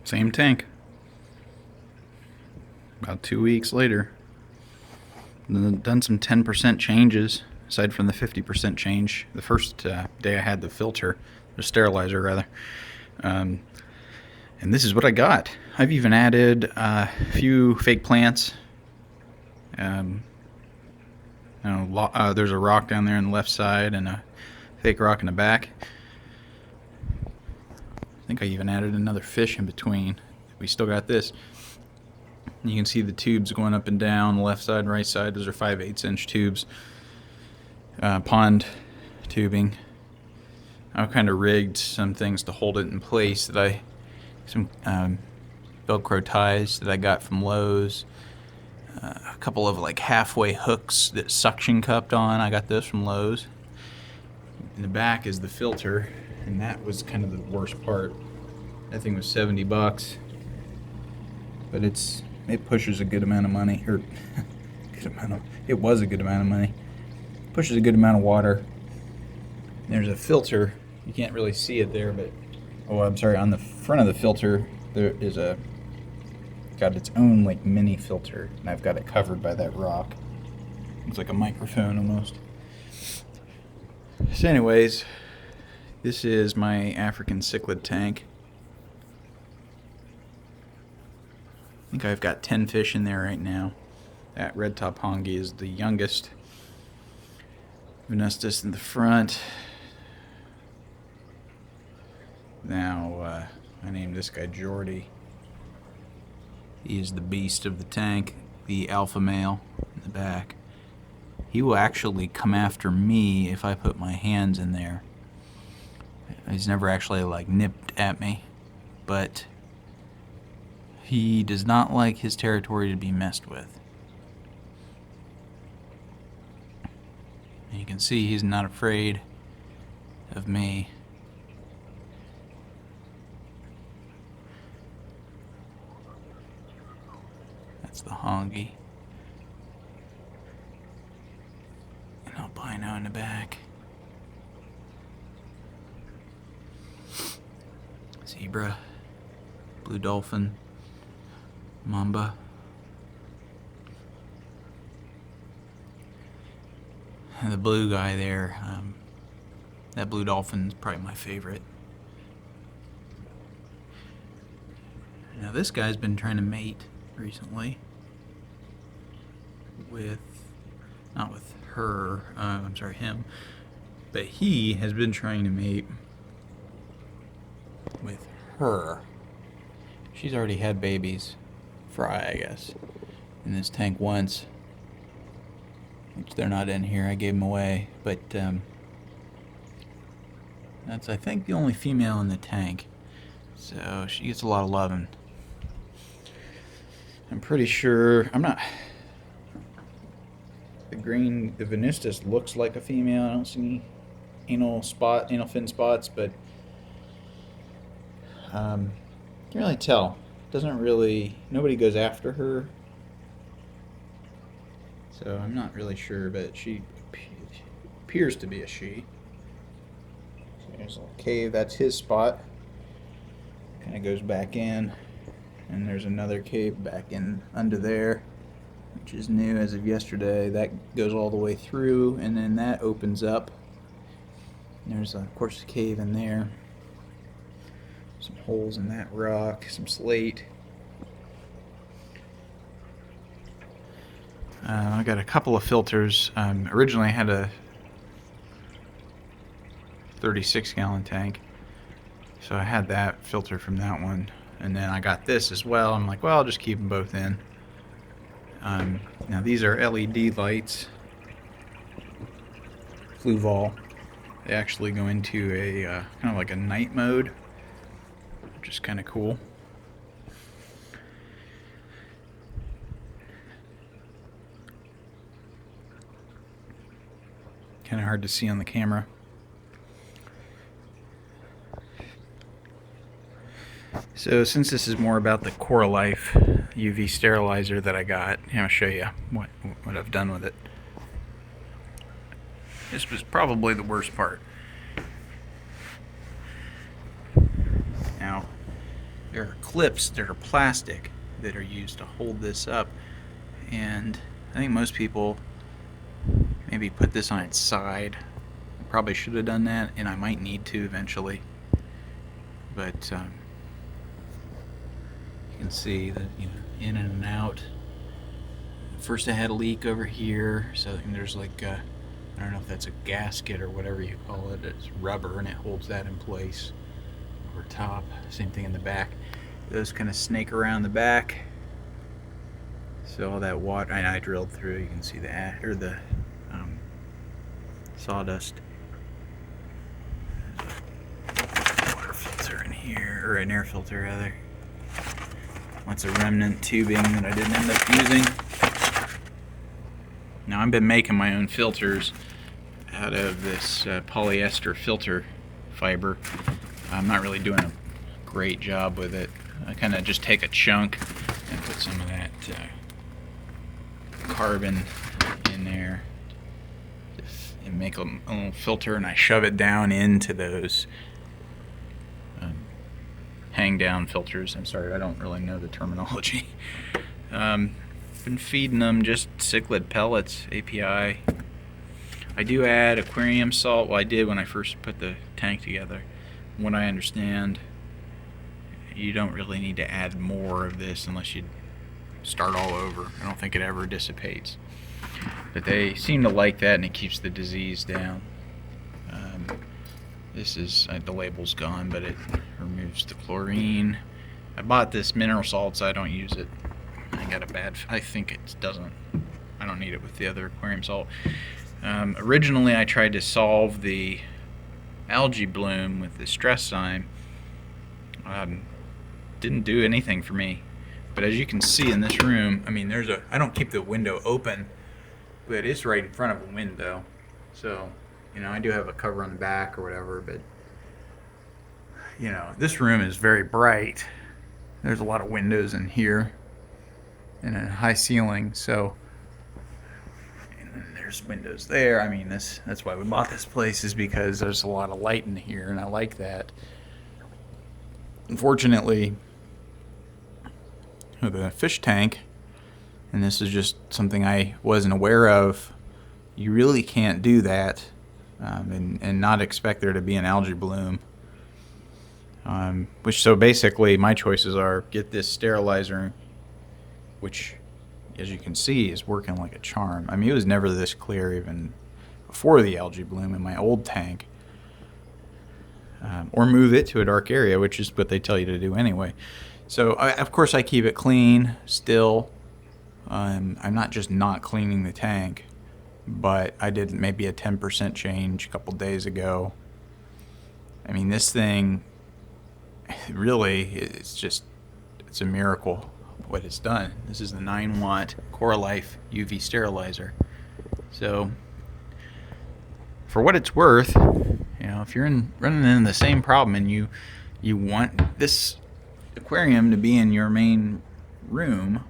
Same tank. About 2 weeks later. Done some 10% changes, aside from the 50% change the first day I had the filter, the sterilizer rather. And this is what I got. I've even added a few fake plants. There's a rock down there on the left side and a fake rock in the back. I think I even added another fish in between. We still got this. You can see the tubes going up and down, the left side and right side. Those are 5/8 inch tubes. Pond tubing. I've kind of rigged some things to hold it in place. Some Velcro ties that I got from Lowe's. A couple of like halfway hooks that suction cupped on. I got those from Lowe's. In the back is the filter, and that was kind of the worst part. That thing was $70, but it pushes a good amount of money, or it was a good amount of money. Pushes a good amount of water. There's a filter. You can't really see it there, but on the front of the filter there is got its own like mini filter, and I've got it covered by that rock. It's like a microphone almost. So anyways, this is my African Cichlid tank. I think I've got 10 fish in there right now. That red top hongi is the youngest. Venustus in the front. Now, I named this guy Jordy. He is the beast of the tank, the alpha male in the back. He will actually come after me if I put my hands in there. He's never actually like nipped at me, but he does not like his territory to be messed with. And you can see he's not afraid of me. That's the hongi. And albino in the back. Zebra, blue dolphin, mamba. And the blue guy there, that blue dolphin is probably my favorite. Now this guy's been trying to mate recently not with her, him, but he has been trying to mate with her. She's already had babies, fry I guess, in this tank once, which they're not in here. I gave them away, but that's I think the only female in the tank, so she gets a lot of loving. I'm pretty sure, the Venustus looks like a female. I don't see any anal fin spots, but can't really tell. Nobody goes after her, so I'm not really sure, but she appears to be a she. So there's a little cave, that's his spot. Kind of goes back in, and there's another cave back in under there, which is new as of yesterday. That goes all the way through, and then that opens up. And there's of course a cave in there. Some holes in that rock, some slate. I got a couple of filters. Originally I had a 36-gallon tank, so I had that filter from that one, and then I got this as well. I'm like, well, I'll just keep them both in. Now these are LED lights, Fluval. They actually go into a kind of like a night mode, which is kind of cool. Kind of hard to see on the camera. So since this is more about the Core Life UV sterilizer that I got, I'll show you what I've done with it. This was probably the worst part. Now, there are clips that are plastic that are used to hold this up, and I think most people maybe put this on its side. I probably should have done that, and I might need to eventually, but you can see that, you know, in and out. First I had a leak over here, so there's like I don't know if that's a gasket or whatever you call it. It's rubber and it holds that in place over top. Same thing in the back. Those kind of snake around the back. So all that water, and I drilled through. You can see the sawdust. There's a water filter in here, or an air filter rather. Lots of remnant tubing that I didn't end up using. Now I've been making my own filters out of this polyester filter fiber. I'm not really doing a great job with it. I kind of just take a chunk and put some of that carbon in there and make a little filter, and I shove it down into those hang down filters. I'm sorry, I don't really know the terminology. Been feeding them just cichlid pellets, API. I do add aquarium salt. Well, I did when I first put the tank together. From what I understand, you don't really need to add more of this unless you start all over. I don't think it ever dissipates. But they seem to like that, and it keeps the disease down. This is, the label's gone, but it removes the chlorine. I bought this mineral salt, so I don't use it. I think it doesn't. I don't need it with the other aquarium salt. Originally, I tried to solve the algae bloom with the stress zyme. Didn't do anything for me. But as you can see in this room, I mean, I don't keep the window open, but it's right in front of a window. So, you know, I do have a cover on the back or whatever, but, you know, this room is very bright. There's a lot of windows in here and a high ceiling, so, and there's windows there. I mean, that's why we bought this place, is because there's a lot of light in here, and I like that. Unfortunately, the fish tank, and this is just something I wasn't aware of, you really can't do that and not expect there to be an algae bloom. So basically my choices are get this sterilizer, which as you can see is working like a charm. I mean, it was never this clear even before the algae bloom in my old tank. Or move it to a dark area, which is what they tell you to do anyway. So of course I keep it clean still. I'm not just not cleaning the tank, but I did maybe a 10% change a couple days ago. I mean, this thing really, it's a miracle what it's done. This is the 9-watt CoreLife UV sterilizer. So for what it's worth, you know, if you're running into the same problem and you want this aquarium to be in your main room,